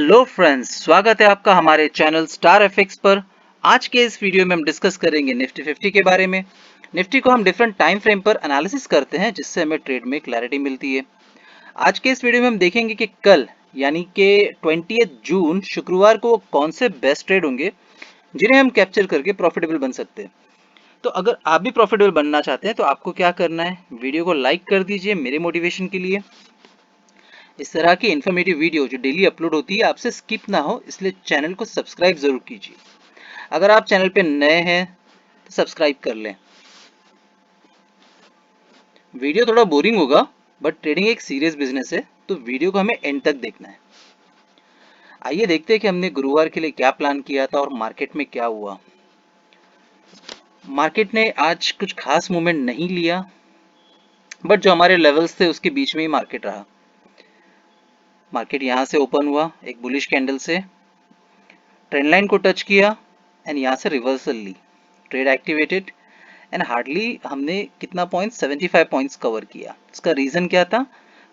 Hello friends, स्वागत है आपका हमारे चैनल स्टार एफएक्स पर। आज के इस वीडियो में हम डिस्कस करेंगे निफ्टी 50 के बारे में। निफ्टी को हम डिफरेंट टाइम फ्रेम पर एनालिसिस करते हैं जिससे हमें ट्रेड में क्लैरिटी मिलती है। आज के इस वीडियो में हम देखेंगे कि कल यानी कि 20 जून शुक्रवार को कौन से बेस्ट ट्रेड होंगे जिन्हें हम कैप्चर करके प्रॉफिटेबल बन सकते हैं। तो अगर आप भी प्रॉफिटेबल बनना चाहते हैं तो आपको क्या करना है, वीडियो को लाइक कर दीजिए मेरे मोटिवेशन के लिए। इस तरह की इन्फॉर्मेटिव वीडियो जो डेली अपलोड होती है आपसे स्किप ना हो, इसलिए चैनल को सब्सक्राइब जरूर कीजिए। अगर आप चैनल पे नए हैं तो सब्सक्राइब कर लें। वीडियो थोड़ा बोरिंग होगा बट ट्रेडिंग एक सीरियस बिजनेस है, तो वीडियो को हमें एंड तक देखना है। आइए देखते हैं कि हमने गुरुवार के लिए क्या प्लान किया था और मार्केट में क्या हुआ। मार्केट ने आज कुछ खास मूवमेंट नहीं लिया, बट जो हमारे लेवल्स थे उसके बीच में ही मार्केट रहा। मार्केट यहाँ से ओपन हुआ एक बुलिश कैंडल से, ट्रेंड लाइन को टच किया एंड यहाँ से रिवर्सल ली, ट्रेड एक्टिवेटेड एंड हार्डली हमने कितना पॉइंट 75 पॉइंट्स कवर किया। इसका रीजन क्या था,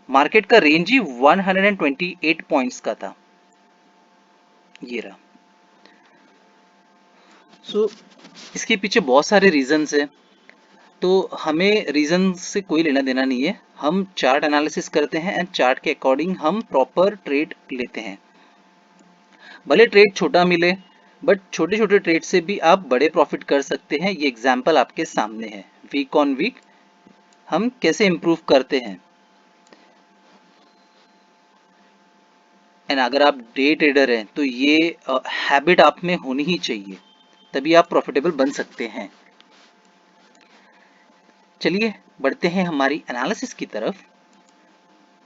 मार्केट का रेंज ही 128 पॉइंट्स का था, ये रहा। सो इसके पीछे बहुत सारे रीजंस है, तो हमें रीजन से कोई लेना देना नहीं है। हम चार्ट एनालिसिस करते हैं एंड चार्ट के अकॉर्डिंग हम प्रॉपर ट्रेड लेते हैं। भले ट्रेड छोटा मिले बट छोटे छोटे ट्रेड से भी आप बड़े प्रॉफिट कर सकते हैं। ये एग्जांपल आपके सामने है, वीक ऑन वीक हम कैसे इंप्रूव करते हैं। एंड अगर आप डे ट्रेडर हैं तो ये हैबिट आप में होनी ही चाहिए, तभी आप प्रॉफिटेबल बन सकते हैं। चलिए बढ़ते हैं हमारी एनालिसिस की तरफ,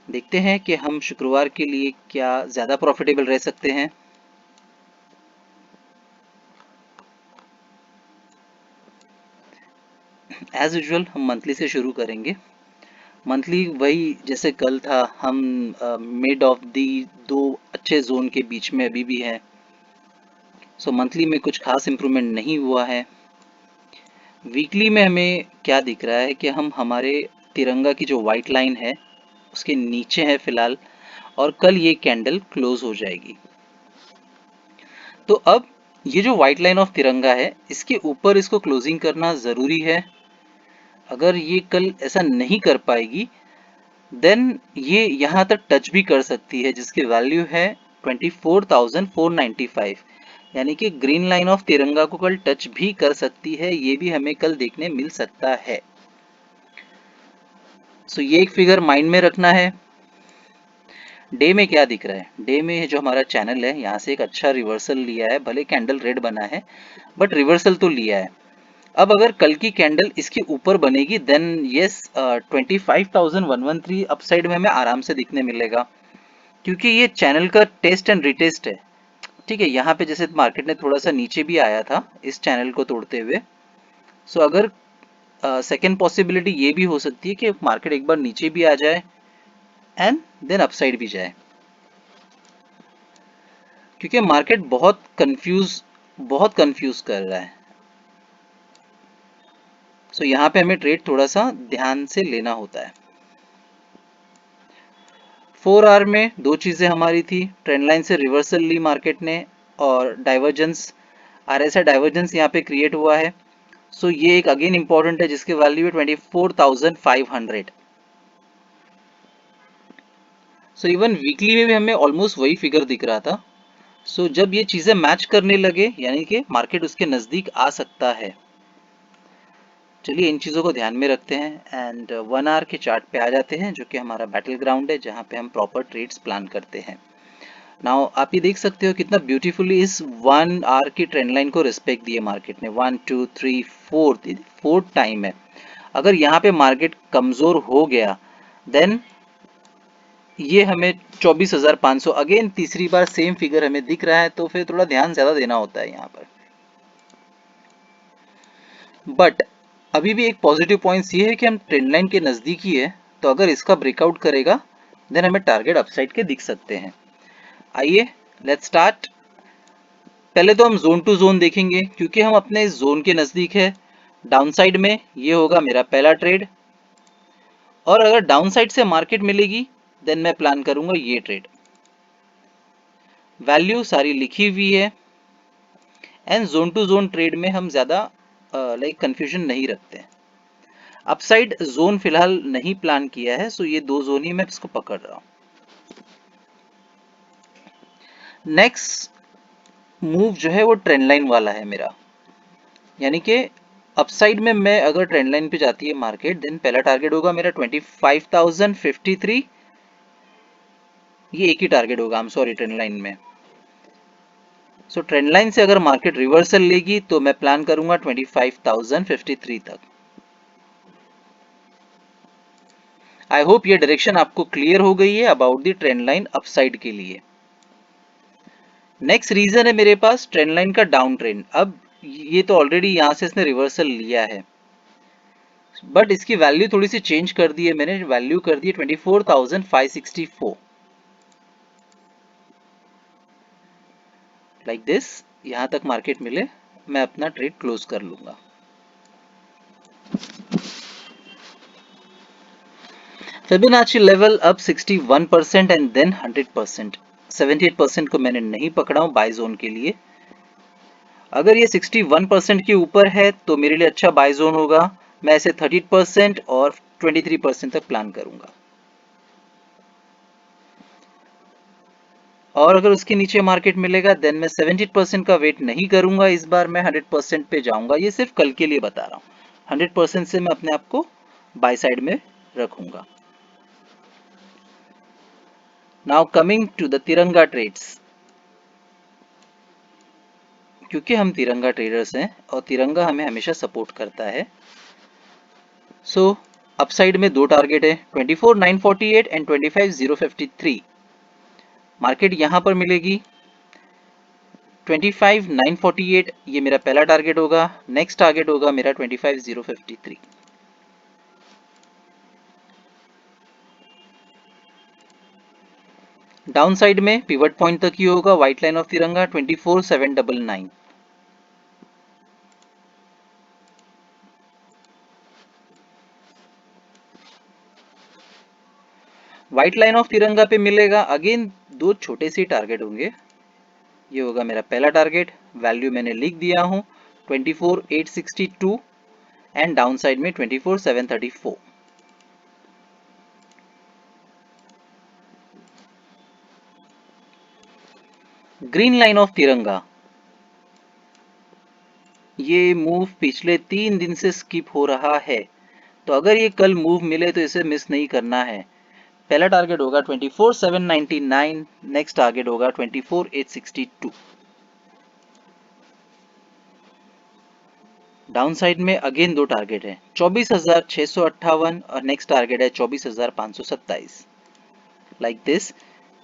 देखते हैं कि हम शुक्रवार के लिए क्या ज़्यादा प्रॉफिटेबल रह सकते हैं। एज यूजुअल हम मंथली से शुरू करेंगे। मंथली वही जैसे कल था, हम मिड ऑफ दी दो अच्छे जोन के बीच में अभी भी है। सो मंथली में कुछ खास इंप्रूवमेंट नहीं हुआ है। वीकली में हमें क्या दिख रहा है कि हम हमारे तिरंगा की जो वाइट लाइन है उसके नीचे है फिलहाल, और कल ये कैंडल क्लोज हो जाएगी। तो अब ये जो व्हाइट लाइन ऑफ तिरंगा है इसके ऊपर इसको क्लोजिंग करना ज़रूरी है। अगर ये कल ऐसा नहीं कर पाएगी देन ये यहाँ तक टच भी कर सकती है, जिसकी वैल्यू है 24,495, यानी कि ग्रीन लाइन ऑफ तिरंगा को कल टच भी कर सकती है। ये भी हमें कल देखने मिल सकता है। सो ये एक फिगर माइंड में रखना है। डे में क्या दिख रहा है, डे में जो हमारा चैनल है यहाँ से एक अच्छा रिवर्सल लिया है, भले कैंडल रेड बना है बट रिवर्सल तो लिया है। अब अगर कल की कैंडल इसके ऊपर बनेगी देन यस 25,113 अपसाइड में हमें आराम से दिखने मिलेगा, क्योंकि ये चैनल का टेस्ट एंड रिटेस्ट है। ठीक है, यहाँ पे जैसे मार्केट ने थोड़ा सा नीचे भी आया था इस चैनल को तोड़ते हुए। सो अगर सेकेंड पॉसिबिलिटी ये भी हो सकती है कि मार्केट एक बार नीचे भी आ जाए एंड देन अपसाइड भी जाए, क्योंकि मार्केट बहुत कंफ्यूज कर रहा है। सो यहाँ पे हमें ट्रेड थोड़ा सा ध्यान से लेना होता है। 4 आवर में दो चीजें हमारी थी, ट्रेंड लाइन से रिवर्सल ली मार्केट ने और डाइवर्जेंस, आरएसआई डाइवर्जेंस यहाँ पे क्रिएट हुआ है। सो ये एक अगेन इंपॉर्टेंट है जिसकी वैल्यू है 24,500। सो इवन वीकली में भी हमें ऑलमोस्ट वही फिगर दिख रहा था। सो जब ये चीजें मैच करने लगे यानी कि मार्केट उसके नजदीक आ सकता है। चलिए इन चीज़ों को ध्यान में रखते हैं एंड 1 आवर के चार्ट पे आ जाते हैं, जो कि हमारा बैटल ग्राउंड है जहाँ पे हम प्रॉपर ट्रेड्स प्लान करते हैं। नाउ आप ये देख सकते हो कितना ब्यूटीफुली इस 1 आवर की ट्रेंड लाइन को रिस्पेक्ट दिए मार्केट ने। 1 2 3 फोर्थ टाइम है। अगर यहाँ पे मार्केट कमजोर हो गया देन ये हमें 24,500 अगेन तीसरी बार सेम फिगर हमें दिख रहा है, तो फिर थोड़ा ध्यान ज्यादा देना होता है यहाँ पर। बट अभी भी एक पॉजिटिव पॉइंट ये है कि हम ट्रेंड लाइन के नजदीक ही है, तो अगर इसका ब्रेकआउट करेगा देन हमें टारगेट अपसाइड के दिख सकते हैं। आइए लेट्स स्टार्ट। पहले तो हम जोन टू जोन देखेंगे क्योंकि हम अपने इस जोन के नजदीक है। डाउन साइड में ये होगा मेरा पहला ट्रेड, और अगर डाउन साइड से मार्केट मिलेगी देन मैं प्लान करूंगा ये ट्रेड। वैल्यू सारी लिखी हुई है and zone to zone trade में हम ज़्यादा कंफ्यूजन नहीं रखते। अपसाइड जोन फिलहाल नहीं प्लान किया है, सो ये दो जोन ही मैं इसको पकड़ रहा हूँ। नेक्स्ट मूव जो है वो ट्रेंड लाइन वाला है मेरा, यानी कि अपसाइड में मैं अगर ट्रेंड लाइन पे जाती है मार्केट, देन पहला टारगेट होगा मेरा 25,053। ये एक ही टारगेट होगा, I am sorry, trend line में। सो ट्रेंड लाइन से अगर मार्केट रिवर्सल लेगी तो मैं प्लान करूंगा 25,053 तक। आई होप ये डायरेक्शन आपको क्लियर हो गई है about the trend line upside के लिए। नेक्स्ट रीजन है मेरे पास ट्रेंड लाइन का डाउन ट्रेंड। अब ये तो ऑलरेडी यहां से इसने रिवर्सल लिया है, बट इसकी वैल्यू थोड़ी सी चेंज कर दी है मैंने, वैल्यू कर दी है 24,564 लाइक दिस। यहां तक मार्केट मिले मैं अपना ट्रेड क्लोज कर लूंगा। फिबोनाची लेवल अब 61% एंड देन 100%। 78% को मैंने नहीं पकड़ा हूं बाय जोन के लिए। अगर ये 61% के ऊपर है तो मेरे लिए अच्छा बाय जोन होगा। मैं इसे 30% और 23% तक प्लान करूंगा, और अगर उसके नीचे मार्केट मिलेगा देन मैं 70% का वेट नहीं करूंगा, इस बार मैं 100% पे जाऊंगा। ये सिर्फ कल के लिए बता रहा हूँ। 100% से मैं अपने आप को बाय साइड में रखूंगा। नाउ कमिंग टू द तिरंगा ट्रेड्स। क्योंकि हम तिरंगा ट्रेडर्स हैं और तिरंगा हमें हमेशा सपोर्ट करता है, सो अपसाइड में दो टारगेट है, 24,948 एंड 25,053। मार्केट यहां पर मिलेगी 25,948, ये मेरा पहला टारगेट होगा। नेक्स्ट टारगेट होगा मेरा 25,053। डाउन साइड में पिवट पॉइंट तक ही होगा, व्हाइट लाइन ऑफ तिरंगा 24,799। व्हाइट लाइन ऑफ तिरंगा पे मिलेगा अगेन दो छोटे से टारगेट होंगे। ये होगा मेरा पहला टारगेट, वैल्यू मैंने लिख दिया हूं 24,862 एंड डाउन साइड में 24,734। ग्रीन लाइन ऑफ तिरंगा, ये मूव पिछले 3 दिन से स्किप हो रहा है, तो अगर ये कल मूव मिले तो इसे मिस नहीं करना है। पहला टारगेट होगा 24,799, नेक्स्ट टारगेट होगा 24,862। डाउन साइड में अगेन दो टारगेट है, 24,658 और नेक्स्ट टारगेट है 24,527 लाइक दिस।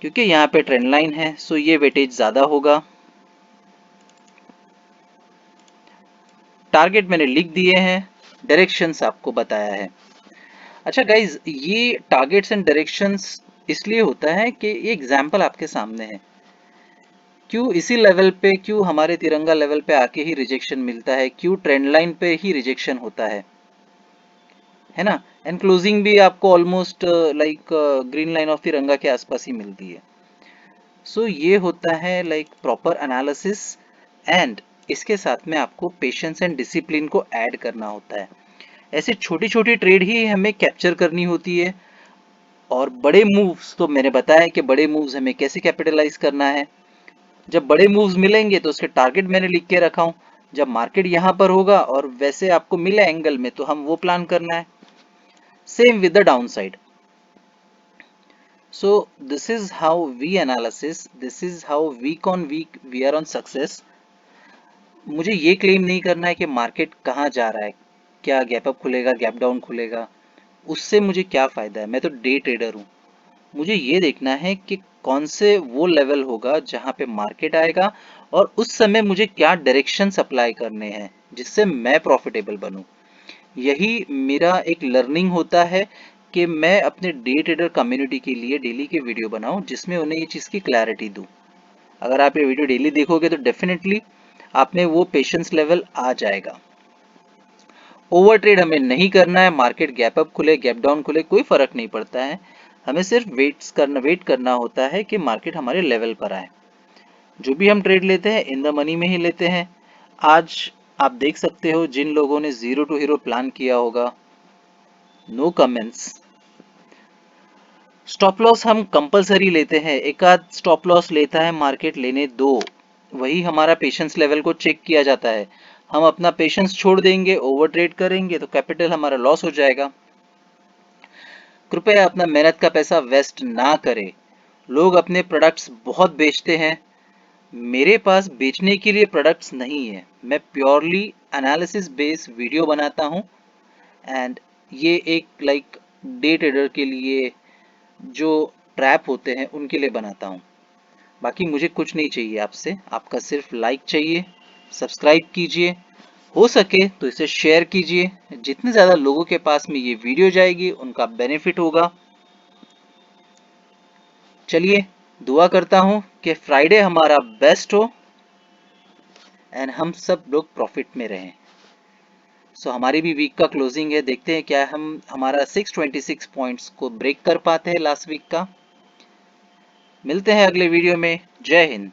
क्योंकि यहाँ पे ट्रेंड लाइन है सो ये वेटेज ज्यादा होगा। टारगेट मैंने लिख दिए हैं, डायरेक्शंस आपको बताया है। अच्छा गाइज, ये टारगेट्स एंड डायरेक्शंस इसलिए होता है कि ये एग्जाम्पल आपके सामने है। क्यों इसी लेवल पे, क्यों हमारे तिरंगा लेवल पे आके ही रिजेक्शन मिलता है, क्यों ट्रेंड लाइन पे ही रिजेक्शन होता है ना। एंड क्लोजिंग भी आपको ऑलमोस्ट ग्रीन लाइन ऑफ तिरंगा के आसपास ही मिलती है। सो ये होता है प्रॉपर एनालिसिस, एंड इसके साथ में आपको पेशेंस एंड डिसिप्लिन को ऐड करना होता है। ऐसे छोटी छोटी ट्रेड ही हमें कैप्चर करनी होती है, और बड़े मूव्स तो मैंने बताया कि बड़े मूव्स हमें कैसे कैपिटलाइज करना है। जब बड़े मूव्स मिलेंगे तो उसके टारगेट मैंने लिख के रखा हूं। जब मार्केट यहां पर होगा और वैसे आपको मिले एंगल में तो हम वो प्लान करना है। Same with the down side. So this is how we analysis, this is how week on week we are on success. मुझे ये क्लेम नहीं करना है कि मार्केट कहाँ जा रहा है, क्या गैप अप खुलेगा, गैप डाउन खुलेगा, उससे मुझे क्या फायदा है। मैं तो डे ट्रेडर हूँ। मुझे ये देखना है कि कौन से वो लेवल होगा जहां पे मार्केट आएगा और उस समय मुझे क्या डायरेक्शन अप्लाई करने हैं जिससे मैं प्रॉफिटेबल बनूं। यही मेरा एक लर्निंग होता है कि मैं अपने डे ट्रेडर कम्युनिटी के लिए डेली के वीडियो बनाऊं जिसमें उन्हें ये चीज़ की क्लैरिटी दूं। अगर आप ये वीडियो डेली देखोगे तो डेफिनेटली आप में वो पेशेंस लेवल आ जाएगा। ओवर ट्रेड हमें नहीं करना है, मार्केट गैप अप खुले गैप डाउन खुले कोई फर्क नहीं पड़ता है। हमें सिर्फ वेट करना होता है कि मार्केट हमारे लेवल पर आए। जो भी हम ट्रेड लेते हैं इन द मनी में ही लेते हैं। आज आप देख सकते हो जिन लोगों ने जीरो टू हीरो प्लान किया होगा, नो कमेंट्स। स्टॉप लॉस हम कंपलसरी लेते हैं, एक आध स्टॉप लॉस लेता है मार्केट, लेने दो, वही हमारा पेशेंस लेवल को चेक किया जाता है। हम अपना पेशेंस छोड़ देंगे, ओवर ट्रेड करेंगे तो कैपिटल हमारा लॉस हो जाएगा। कृपया अपना मेहनत का पैसा वेस्ट ना करें। लोग अपने प्रोडक्ट्स बहुत बेचते हैं, मेरे पास बेचने के लिए प्रोडक्ट्स नहीं है, मैं प्योरली एनालिसिस बेस्ड वीडियो बनाता हूँ। एंड ये एक लाइक डे ट्रेडर के लिए जो ट्रैप होते हैं उनके लिए बनाता हूँ। बाकी मुझे कुछ नहीं चाहिए आपसे, आपका सिर्फ लाइक चाहिए, सब्सक्राइब कीजिए, हो सके तो इसे शेयर कीजिए। जितने ज़्यादा लोगों के पास में ये वीडियो जाएगी उनका बेनिफिट होगा। चलिए, दुआ करता हूँ कि फ्राइडे हमारा बेस्ट हो एंड हम सब लोग प्रॉफिट में रहें। सो हमारी भी वीक का क्लोजिंग है, देखते हैं क्या हम हमारा 626 पॉइंट्स को ब्रेक कर पाते हैं लास्ट वीक का। मिलते हैं अगले वीडियो में। जय हिंद।